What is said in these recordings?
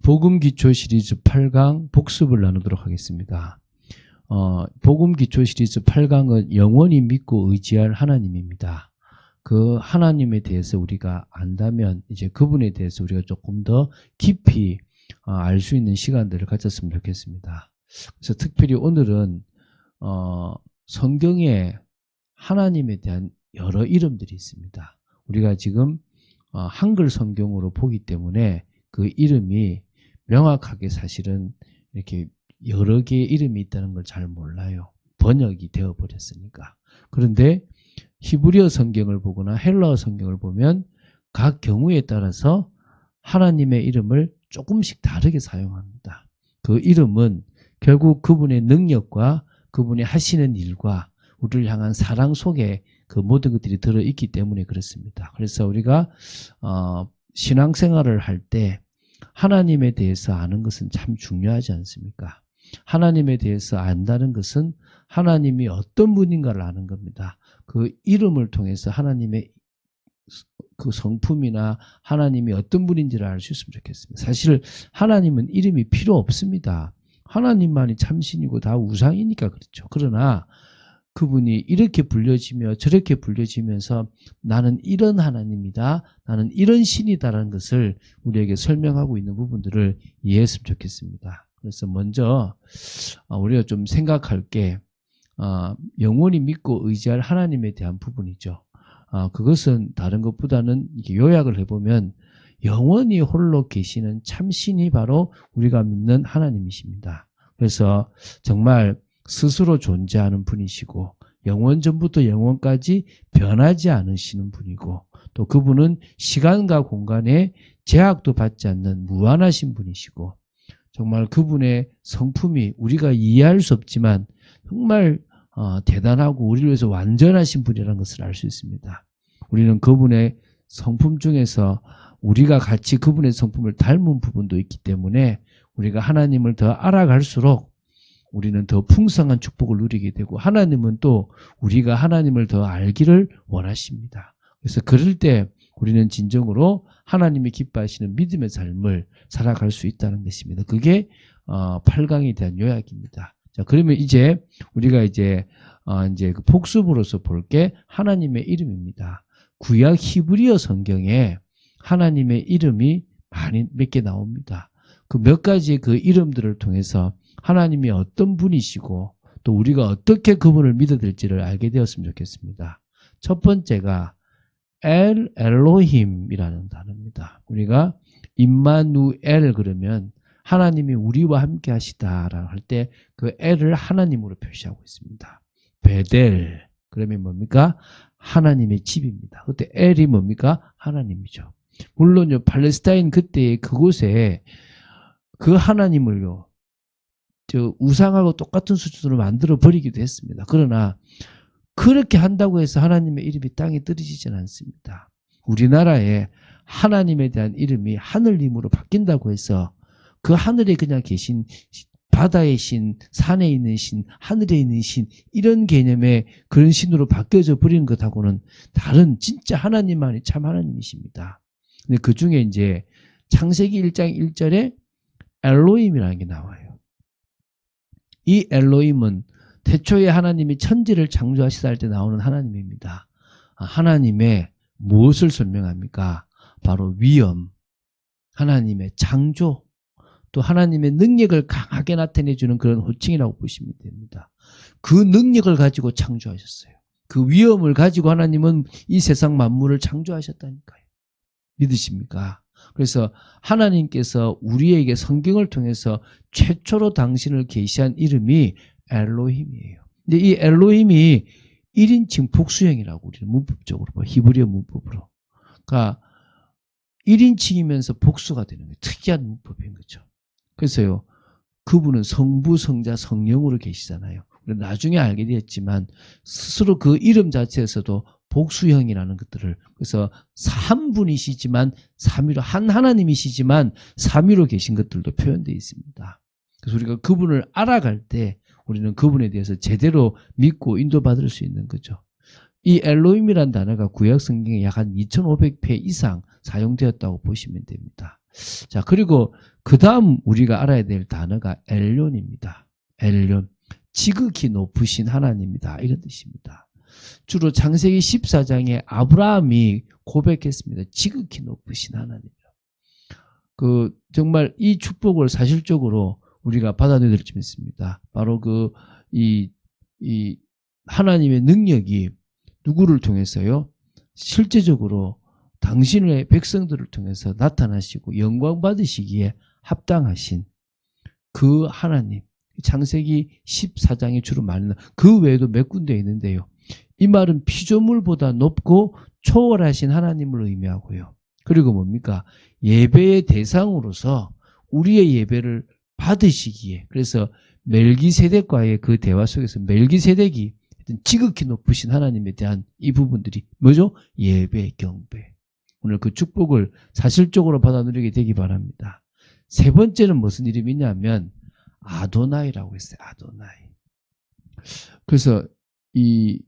복음 기초 시리즈 8강 복습을 나누도록 하겠습니다. 복음 기초 시리즈 8강은 영원히 믿고 의지할 하나님입니다. 그 하나님에 대해서 우리가 안다면 이제 그분에 대해서 우리가 조금 더 깊이 알 수 있는 시간들을 가졌으면 좋겠습니다. 그래서 특별히 오늘은 성경에 하나님에 대한 여러 이름들이 있습니다. 우리가 지금 한글 성경으로 보기 때문에 그 이름이 명확하게 사실은 이렇게 여러 개의 이름이 있다는 걸 잘 몰라요. 번역이 되어 버렸으니까. 그런데 히브리어 성경을 보거나 헬라어 성경을 보면 각 경우에 따라서 하나님의 이름을 조금씩 다르게 사용합니다. 그 이름은 결국 그분의 능력과 그분이 하시는 일과 우리를 향한 사랑 속에 그 모든 것들이 들어있기 때문에 그렇습니다. 그래서 우리가 신앙생활을 할 때 하나님에 대해서 아는 것은 참 중요하지 않습니까? 하나님에 대해서 안다는 것은 하나님이 어떤 분인가를 아는 겁니다. 그 이름을 통해서 하나님의 그 성품이나 하나님이 어떤 분인지를 알 수 있으면 좋겠습니다. 사실 하나님은 이름이 필요 없습니다. 하나님만이 참신이고 다 우상이니까 그렇죠. 그러나 그분이 이렇게 불려지며 저렇게 불려지면서 나는 이런 하나님이다, 나는 이런 신이다라는 것을 우리에게 설명하고 있는 부분들을 이해했으면 좋겠습니다. 그래서 먼저 우리가 좀 생각할 게 영원히 믿고 의지할 하나님에 대한 부분이죠. 그것은 다른 것보다는 이렇게 요약을 해보면 영원히 홀로 계시는 참신이 바로 우리가 믿는 하나님이십니다. 그래서 정말 스스로 존재하는 분이시고 영원 전부터 영원까지 변하지 않으시는 분이고 또 그분은 시간과 공간에 제약도 받지 않는 무한하신 분이시고 정말 그분의 성품이 우리가 이해할 수 없지만 정말 대단하고 우리를 위해서 완전하신 분이라는 것을 알 수 있습니다. 우리는 그분의 성품 중에서 우리가 같이 그분의 성품을 닮은 부분도 있기 때문에 우리가 하나님을 더 알아갈수록 우리는 더 풍성한 축복을 누리게 되고 하나님은 또 우리가 하나님을 더 알기를 원하십니다. 그래서 그럴 때 우리는 진정으로 하나님이 기뻐하시는 믿음의 삶을 살아갈 수 있다는 것입니다. 그게 8강에 대한 요약입니다. 자, 그러면 이제 우리가 이제 그 복습으로서 볼 게 하나님의 이름입니다. 구약 히브리어 성경에 하나님의 이름이 몇 개 나옵니다. 그 몇 가지 그 이름들을 통해서 하나님이 어떤 분이시고 또 우리가 어떻게 그분을 믿어야 될지를 알게 되었으면 좋겠습니다. 첫 번째가 엘로힘이라는 단어입니다. 우리가 임마누엘 그러면 하나님이 우리와 함께 하시다라고 할 때 그 엘을 하나님으로 표시하고 있습니다. 베델 그러면 뭡니까? 하나님의 집입니다. 그때 엘이 뭡니까? 하나님이죠. 물론요 팔레스타인 그때의 그곳에 그 하나님을요 우상하고 똑같은 수준으로 만들어 버리기도 했습니다. 그러나 그렇게 한다고 해서 하나님의 이름이 땅에 떨어지지는 않습니다. 우리나라에 하나님에 대한 이름이 하늘님으로 바뀐다고 해서 그 하늘에 그냥 계신 바다의 신, 산에 있는 신, 하늘에 있는 신 이런 개념의 그런 신으로 바뀌어져 버리는 것하고는 다른 진짜 하나님만이 참 하나님이십니다. 근데 그 중에 이제 창세기 1장 1절에 엘로힘이라는 게 나와요. 이 엘로힘은 태초에 하나님이 천지를 창조하시다 할 때 나오는 하나님입니다. 하나님의 무엇을 설명합니까? 바로 위엄, 하나님의 창조, 또 하나님의 능력을 강하게 나타내주는 그런 호칭이라고 보시면 됩니다. 그 능력을 가지고 창조하셨어요. 그 위엄을 가지고 하나님은 이 세상 만물을 창조하셨다니까요. 믿으십니까? 그래서 하나님께서 우리에게 성경을 통해서 최초로 당신을 계시한 이름이 엘로힘이에요. 근데 이 엘로힘이 1인칭 복수형이라고 우리는 문법적으로 봐. 히브리어 문법으로. 그러니까 1인칭이면서 복수가 되는 거예요. 특이한 문법인 거죠. 그래서요. 그분은 성부, 성자, 성령으로 계시잖아요. 나중에 알게 되었지만 스스로 그 이름 자체에서도 복수형이라는 것들을 그래서 한 분이시지만 삼위로 한 하나님이시지만 삼위로 계신 것들도 표현되어 있습니다. 그래서 우리가 그분을 알아갈 때 우리는 그분에 대해서 제대로 믿고 인도받을 수 있는 거죠. 이 엘로힘이라는 단어가 구약 성경에 약 한 2500회 이상 사용되었다고 보시면 됩니다. 자, 그리고 그 다음 우리가 알아야 될 단어가 엘론입니다. 엘론. 지극히 높으신 하나님이다. 이런 뜻입니다. 주로 창세기 14장에 아브라함이 고백했습니다. 지극히 높으신 하나님. 정말 이 축복을 사실적으로 우리가 받아들일 수 있습니다. 바로 이 하나님의 능력이 누구를 통해서요? 실제적으로 당신의 백성들을 통해서 나타나시고 영광 받으시기에 합당하신 그 하나님. 창세기 14장에 주로 말하는 그 외에도 몇 군데 있는데요. 이 말은 피조물보다 높고 초월하신 하나님을 의미하고요. 그리고 뭡니까? 예배의 대상으로서 우리의 예배를 받으시기에, 그래서 멜기세덱과의 그 대화 속에서 멜기세덱이 지극히 높으신 하나님에 대한 이 부분들이 뭐죠? 예배, 경배. 오늘 그 축복을 사실적으로 받아 누리게 되기 바랍니다. 세 번째는 무슨 이름이냐면 아도나이라고 했어요. 아도나이. 그래서 이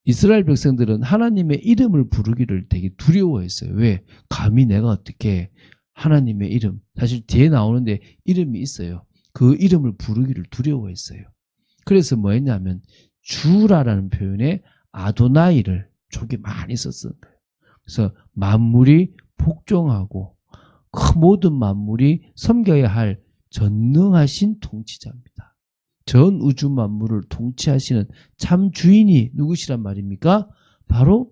이스라엘 백성들은 하나님의 이름을 부르기를 되게 두려워했어요. 왜? 감히 내가 어떻게 하나님의 이름, 사실 뒤에 나오는데 이름이 있어요. 그 이름을 부르기를 두려워했어요. 그래서 뭐 했냐면 주라라는 표현에 아도나이를 족이 많이 썼어요. 그래서 만물이 복종하고 그 모든 만물이 섬겨야 할 전능하신 통치자입니다. 전 우주 만물을 통치하시는 참 주인이 누구시란 말입니까? 바로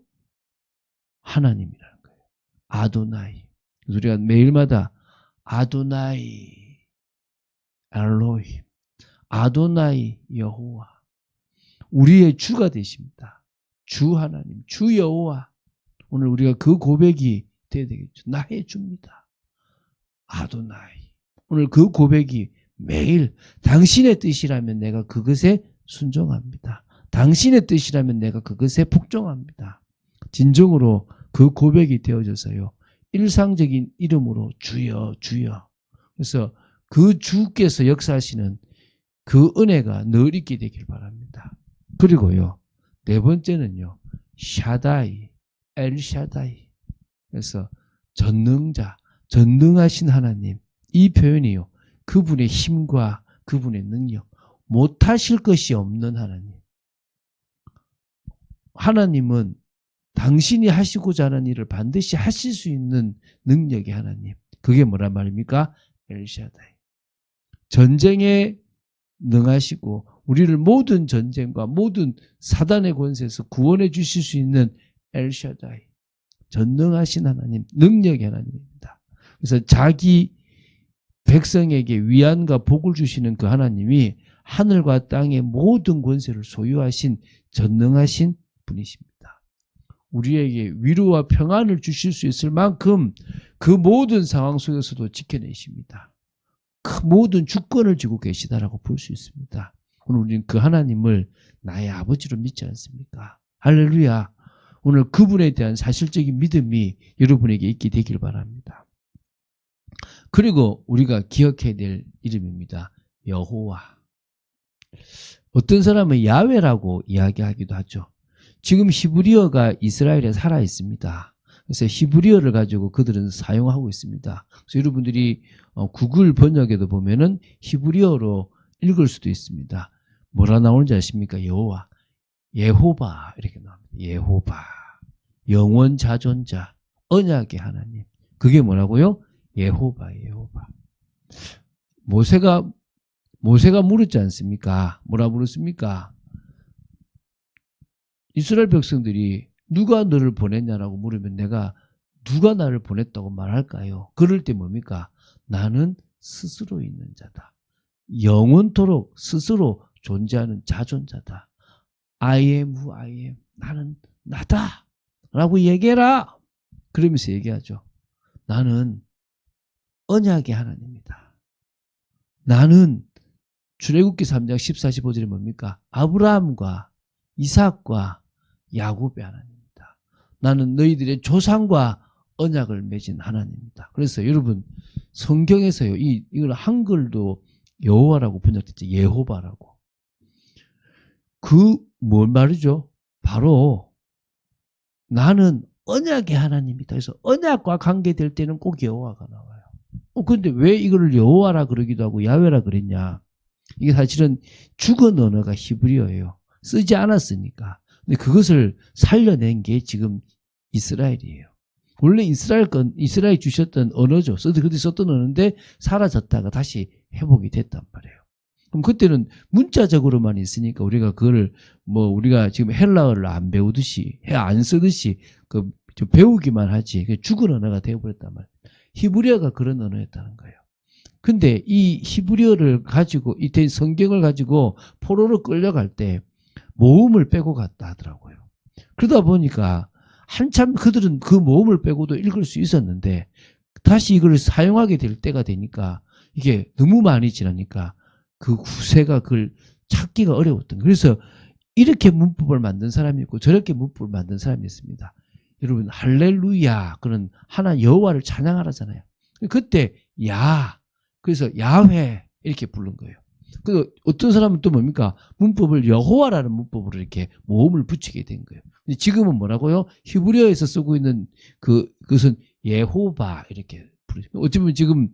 하나님이라는 거예요. 아도나이. 그래서 우리가 매일마다 아도나이 엘로힘, 아도나이 여호와, 우리의 주가 되십니다. 주 하나님, 주 여호와. 오늘 우리가 그 고백이 돼야 되겠죠. 나의 주입니다. 아도나이. 오늘 그 고백이 매일 당신의 뜻이라면 내가 그것에 순종합니다. 당신의 뜻이라면 내가 그것에 복종합니다. 진정으로 그 고백이 되어져서요. 일상적인 이름으로 주여 주여. 그래서 그 주께서 역사하시는 그 은혜가 늘 있게 되길 바랍니다. 그리고요. 네 번째는요. 샤다이, 엘샤다이. 그래서 전능자, 전능하신 하나님. 이 표현이요. 그분의 힘과 그분의 능력, 못하실 것이 없는 하나님. 하나님은 당신이 하시고자 하는 일을 반드시 하실 수 있는 능력의 하나님. 그게 뭐란 말입니까? 엘샤다이. 전쟁에 능하시고 우리를 모든 전쟁과 모든 사단의 권세에서 구원해 주실 수 있는 엘샤다이. 전능하신 하나님, 능력의 하나님입니다. 그래서 자기 백성에게 위안과 복을 주시는 그 하나님이 하늘과 땅의 모든 권세를 소유하신 전능하신 분이십니다. 우리에게 위로와 평안을 주실 수 있을 만큼 그 모든 상황 속에서도 지켜내십니다. 그 모든 주권을 쥐고 계시다라고 볼 수 있습니다. 오늘 우리는 그 하나님을 나의 아버지로 믿지 않습니까? 할렐루야. 오늘 그분에 대한 사실적인 믿음이 여러분에게 있게 되길 바랍니다. 그리고 우리가 기억해야 될 이름입니다. 여호와. 어떤 사람은 야훼라고 이야기하기도 하죠. 지금 히브리어가 이스라엘에 살아 있습니다. 그래서 히브리어를 가지고 그들은 사용하고 있습니다. 그래서 여러분들이 구글 번역에도 보면은 히브리어로 읽을 수도 있습니다. 뭐라 나오는지 아십니까? 여호와, 예호바 이렇게 나옵니다. 예호바, 영원 자존자, 언약의 하나님. 그게 뭐라고요? 예호바, 예호바. 모세가 물었지 않습니까? 뭐라 물었습니까? 이스라엘 백성들이 누가 너를 보냈냐라고 물으면 내가 누가 나를 보냈다고 말할까요? 그럴 때 뭡니까? 나는 스스로 있는 자다. 영원토록 스스로 존재하는 자존자다. I am who I am. 나는 나다. 라고 얘기해라. 그러면서 얘기하죠. 나는 언약의 하나님이다. 나는 출애굽기 3장 14, 15절이 뭡니까? 아브라함과 이삭과 야곱의 하나님이다. 나는 너희들의 조상과 언약을 맺은 하나님이다. 그래서 여러분 성경에서요. 이걸 한글도 여호와라고 번역됐죠. 예호바라고. 뭘 말이죠? 바로 나는 언약의 하나님이다. 그래서 언약과 관계될 때는 꼭 여호와가 나와요. 근데 왜 이거를 여호와라 그러기도 하고 야훼라 그랬냐? 이게 사실은 죽은 언어가 히브리어예요. 쓰지 않았으니까. 근데 그것을 살려낸 게 지금 이스라엘이에요. 원래 이스라엘 주셨던 언어죠. 그때 썼던 언어인데 사라졌다가 다시 회복이 됐단 말이에요. 그럼 그때는 문자적으로만 있으니까 우리가 그거를 우리가 지금 헬라어를 안 배우듯이, 안 쓰듯이 좀 배우기만 하지. 죽은 언어가 되어버렸단 말이에요. 히브리어가 그런 언어였다는 거예요. 근데 이 히브리어를 가지고, 이 성경을 가지고 포로로 끌려갈 때 모음을 빼고 갔다 하더라고요. 그러다 보니까 한참 그들은 그 모음을 빼고도 읽을 수 있었는데 다시 이걸 사용하게 될 때가 되니까 이게 너무 많이 지나니까 그 후세가 그걸 찾기가 어려웠던 거예요. 그래서 이렇게 문법을 만든 사람이 있고 저렇게 문법을 만든 사람이 있습니다. 여러분 할렐루야 그런 하나 여호와를 찬양하라잖아요. 그때 그래서 야훼 이렇게 부른 거예요. 그 어떤 사람은 또 뭡니까? 문법을 여호와라는 문법으로 이렇게 모음을 붙이게 된 거예요. 지금은 뭐라고요? 히브리어에서 쓰고 있는 그것은 예호바 이렇게 부르죠. 어쩌면 지금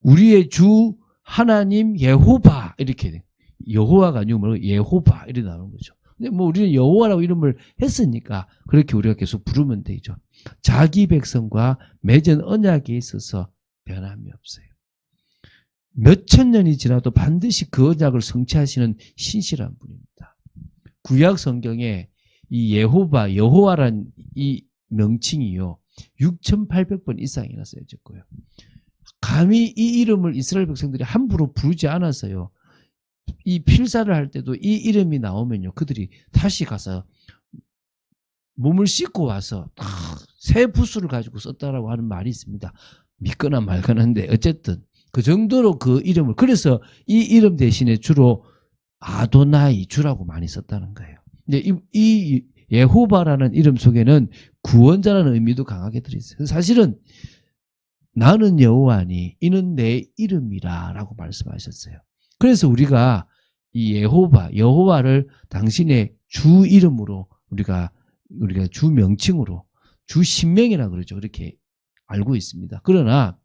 우리의 주 하나님 예호바 이렇게 돼. 여호와가 아니고 뭐라고 예호바 이렇게 나오는 거죠. 근데 우리는 여호와라고 이름을 했으니까 그렇게 우리가 계속 부르면 되죠. 자기 백성과 맺은 언약에 있어서 변함이 없어요. 몇천 년이 지나도 반드시 그 언약을 성취하시는 신실한 분입니다. 구약 성경에 이 여호와란 이 명칭이요 6,800번 이상이나 쓰여졌고요. 감히 이 이름을 이스라엘 백성들이 함부로 부르지 않았어요. 이 필사를 할 때도 이 이름이 나오면요 그들이 다시 가서 몸을 씻고 와서 새 붓을 가지고 썼다라고 하는 말이 있습니다. 믿거나 말거나인데 어쨌든 그 정도로 그 이름을, 그래서 이 이름 대신에 주로 아도나이 주라고 많이 썼다는 거예요. 근데 이 예호바라는 이름 속에는 구원자라는 의미도 강하게 들어있어요. 사실은 나는 여호와니 이는 내 이름이라라고 말씀하셨어요. 그래서 우리가 이 여호와를 당신의 주 이름으로 우리가 주 명칭으로 주 신명이라 그러죠. 그렇게 알고 있습니다. 그러나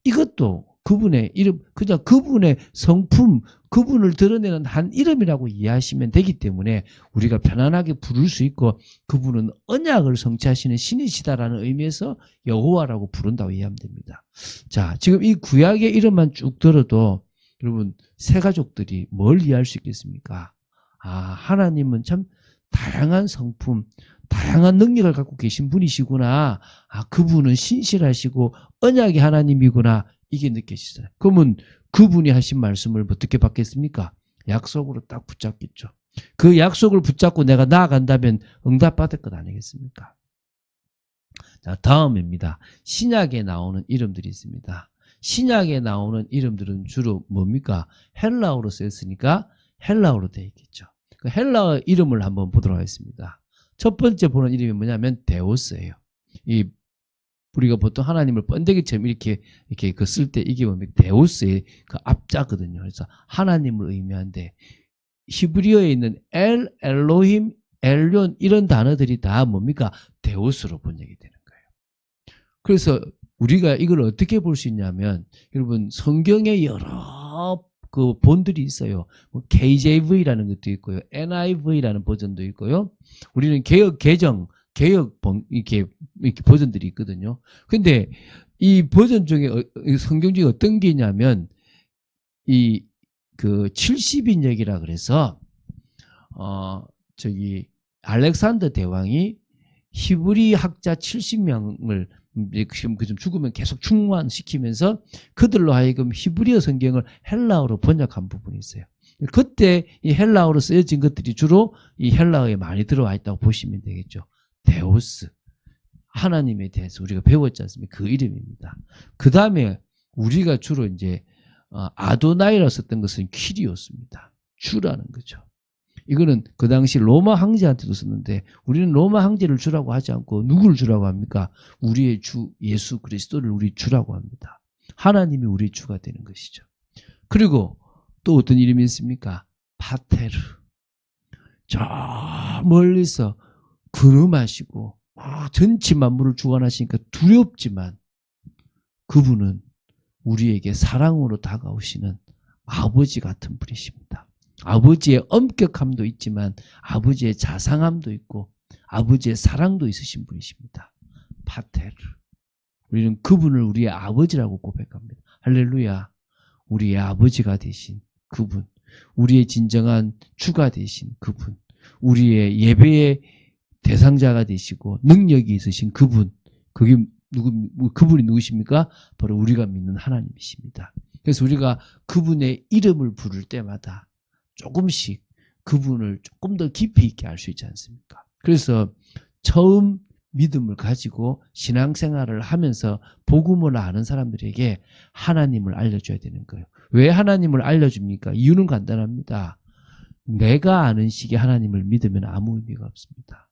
이것도 그분의 이름, 그냥 그분의 성품, 그분을 드러내는 한 이름이라고 이해하시면 되기 때문에 우리가 편안하게 부를 수 있고 그분은 언약을 성취하시는 신이시다라는 의미에서 여호와라고 부른다고 이해하면 됩니다. 자, 지금 이 구약의 이름만 쭉 들어도 여러분 새 가족들이 뭘 이해할 수 있겠습니까? 하나님은 참 다양한 성품, 다양한 능력을 갖고 계신 분이시구나. 그분은 신실하시고 언약의 하나님이구나. 이게 느껴지잖아요. 그러면 그분이 하신 말씀을 어떻게 받겠습니까? 약속으로 딱 붙잡겠죠. 그 약속을 붙잡고 내가 나아간다면 응답받을 것 아니겠습니까? 자, 다음입니다. 신약에 나오는 이름들이 있습니다. 신약에 나오는 이름들은 주로 뭡니까? 헬라어로 쓰였으니까 헬라어로 되어 있겠죠. 그 헬라어 이름을 한번 보도록 하겠습니다. 첫 번째 보는 이름이 뭐냐면 데오스예요. 우리가 보통 하나님을 번데기처럼 이렇게 쓸 때 이게 뭡니까? 데오스의 그 앞자거든요. 그래서 하나님을 의미한데 히브리어에 있는 엘로힘, 엘론 이런 단어들이 다 뭡니까? 데오스로 번역이 되는 거예요. 그래서 우리가 이걸 어떻게 볼 수 있냐면 여러분 성경에 여러 그 본들이 있어요. KJV라는 것도 있고요. NIV라는 버전도 있고요. 우리는 개혁 이렇게 버전들이 있거든요. 근데 이 버전 중에 성경 중에 어떤 게 있냐면 그 70인역이라 그래서 알렉산더 대왕이 히브리 학자 70명을 지금 죽으면 계속 충만시키면서 그들로 하여금 히브리어 성경을 헬라어로 번역한 부분이 있어요. 그때 이 헬라어로 쓰여진 것들이 주로 이 헬라어에 많이 들어와 있다고 보시면 되겠죠. 데오스, 하나님에 대해서 우리가 배웠지 않습니까? 그 이름입니다. 그 다음에 우리가 주로 이제 아도나이라 썼던 것은 퀴리오스입니다. 주라는 거죠. 이거는 그 당시 로마 황제한테도 썼는데 우리는 로마 황제를 주라고 하지 않고 누구를 주라고 합니까? 우리의 주 예수 그리스도를 우리 주라고 합니다. 하나님이 우리 주가 되는 것이죠. 그리고 또 어떤 이름이 있습니까? 파테르. 저 멀리서 근엄하시고 전체 만물을 주관하시니까 두렵지만 그분은 우리에게 사랑으로 다가오시는 아버지 같은 분이십니다. 아버지의 엄격함도 있지만 아버지의 자상함도 있고 아버지의 사랑도 있으신 분이십니다. 파테르. 우리는 그분을 우리의 아버지라고 고백합니다. 할렐루야. 우리의 아버지가 되신 그분, 우리의 진정한 주가 되신 그분, 우리의 예배의 대상자가 되시고 능력이 있으신 그분, 그분이 누구십니까? 바로 우리가 믿는 하나님이십니다. 그래서 우리가 그분의 이름을 부를 때마다 조금씩 그분을 조금 더 깊이 있게 알 수 있지 않습니까? 그래서 처음 믿음을 가지고 신앙생활을 하면서 복음을 아는 사람들에게 하나님을 알려줘야 되는 거예요. 왜 하나님을 알려줍니까? 이유는 간단합니다. 내가 아는 식의 하나님을 믿으면 아무 의미가 없습니다.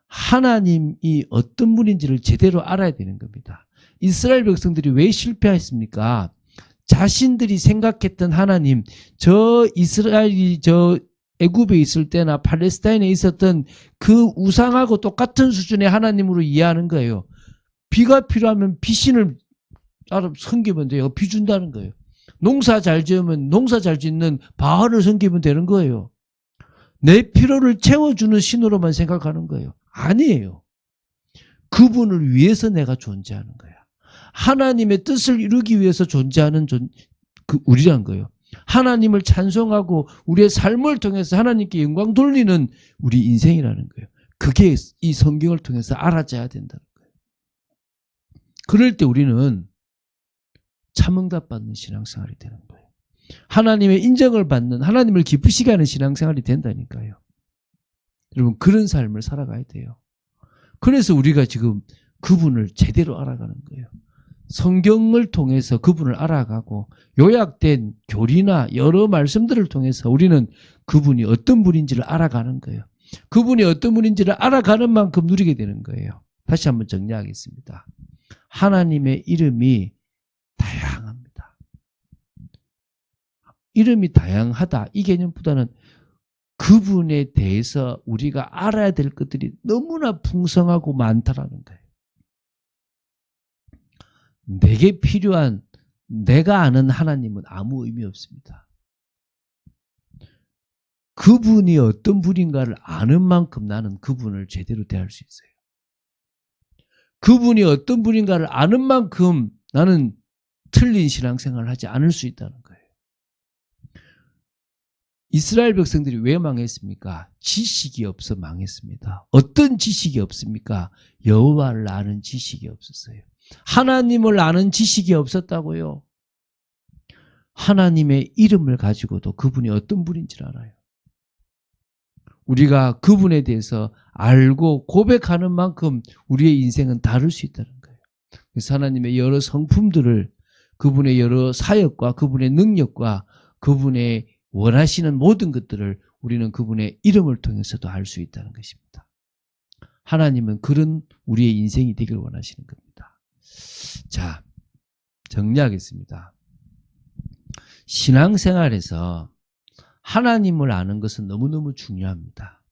하나님이 어떤 분인지를 제대로 알아야 되는 겁니다. 이스라엘 백성들이 왜 실패했습니까? 자신들이 생각했던 하나님, 저 이스라엘이 저 애굽에 있을 때나 팔레스타인에 있었던 그 우상하고 똑같은 수준의 하나님으로 이해하는 거예요. 비가 필요하면 비신을 섬기면 돼요. 비 준다는 거예요. 농사 잘 지으면 농사 잘 짓는 바알을 섬기면 되는 거예요. 내 필요를 채워주는 신으로만 생각하는 거예요. 아니에요. 그분을 위해서 내가 존재하는 거야. 하나님의 뜻을 이루기 위해서 존재하는 우리란 거예요. 하나님을 찬송하고 우리의 삶을 통해서 하나님께 영광 돌리는 우리 인생이라는 거예요. 그게 이 성경을 통해서 알아져야 된다는 거예요. 그럴 때 우리는 참응답받는 신앙생활이 되는 거예요. 하나님의 인정을 받는, 하나님을 기쁘시게 하는 신앙생활이 된다니까요. 여러분, 그런 삶을 살아가야 돼요. 그래서 우리가 지금 그분을 제대로 알아가는 거예요. 성경을 통해서 그분을 알아가고 요약된 교리나 여러 말씀들을 통해서 우리는 그분이 어떤 분인지를 알아가는 거예요. 그분이 어떤 분인지를 알아가는 만큼 누리게 되는 거예요. 다시 한번 정리하겠습니다. 하나님의 이름이 다양합니다. 이름이 다양하다 이 개념보다는 그분에 대해서 우리가 알아야 될 것들이 너무나 풍성하고 많다라는 거예요. 내게 필요한 내가 아는 하나님은 아무 의미 없습니다. 그분이 어떤 분인가를 아는 만큼 나는 그분을 제대로 대할 수 있어요. 그분이 어떤 분인가를 아는 만큼 나는 틀린 신앙생활을 하지 않을 수 있다는 거예요. 이스라엘 백성들이 왜 망했습니까? 지식이 없어 망했습니다. 어떤 지식이 없습니까? 여호와를 아는 지식이 없었어요. 하나님을 아는 지식이 없었다고요. 하나님의 이름을 가지고도 그분이 어떤 분인지를 알아요. 우리가 그분에 대해서 알고 고백하는 만큼 우리의 인생은 다를 수 있다는 거예요. 그래서 하나님의 여러 성품들을, 그분의 여러 사역과 그분의 능력과 그분의 원하시는 모든 것들을 우리는 그분의 이름을 통해서도 알 수 있다는 것입니다. 하나님은 그런 우리의 인생이 되길 원하시는 겁니다. 자, 정리하겠습니다. 신앙생활에서 하나님을 아는 것은 너무너무 중요합니다.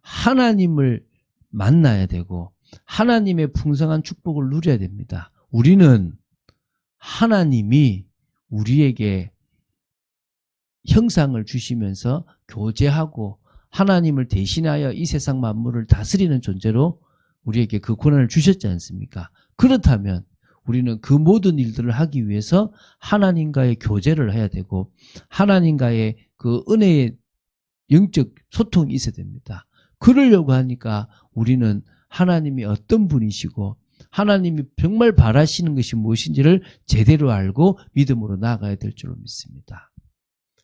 하나님을 만나야 되고 하나님의 풍성한 축복을 누려야 됩니다. 우리는 하나님이 우리에게 형상을 주시면서 교제하고 하나님을 대신하여 이 세상 만물을 다스리는 존재로 우리에게 그 권한을 주셨지 않습니까? 그렇다면 우리는 그 모든 일들을 하기 위해서 하나님과의 교제를 해야 되고 하나님과의 그 은혜의 영적 소통이 있어야 됩니다. 그러려고 하니까 우리는 하나님이 어떤 분이시고 하나님이 정말 바라시는 것이 무엇인지를 제대로 알고 믿음으로 나아가야 될 줄로 믿습니다.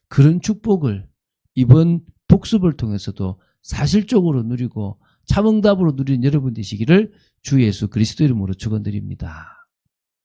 그런 축복을 이번 복습을 통해서도 사실적으로 누리고 참응답으로 누리는 여러분 되시기를 주 예수 그리스도 이름으로 축원드립니다.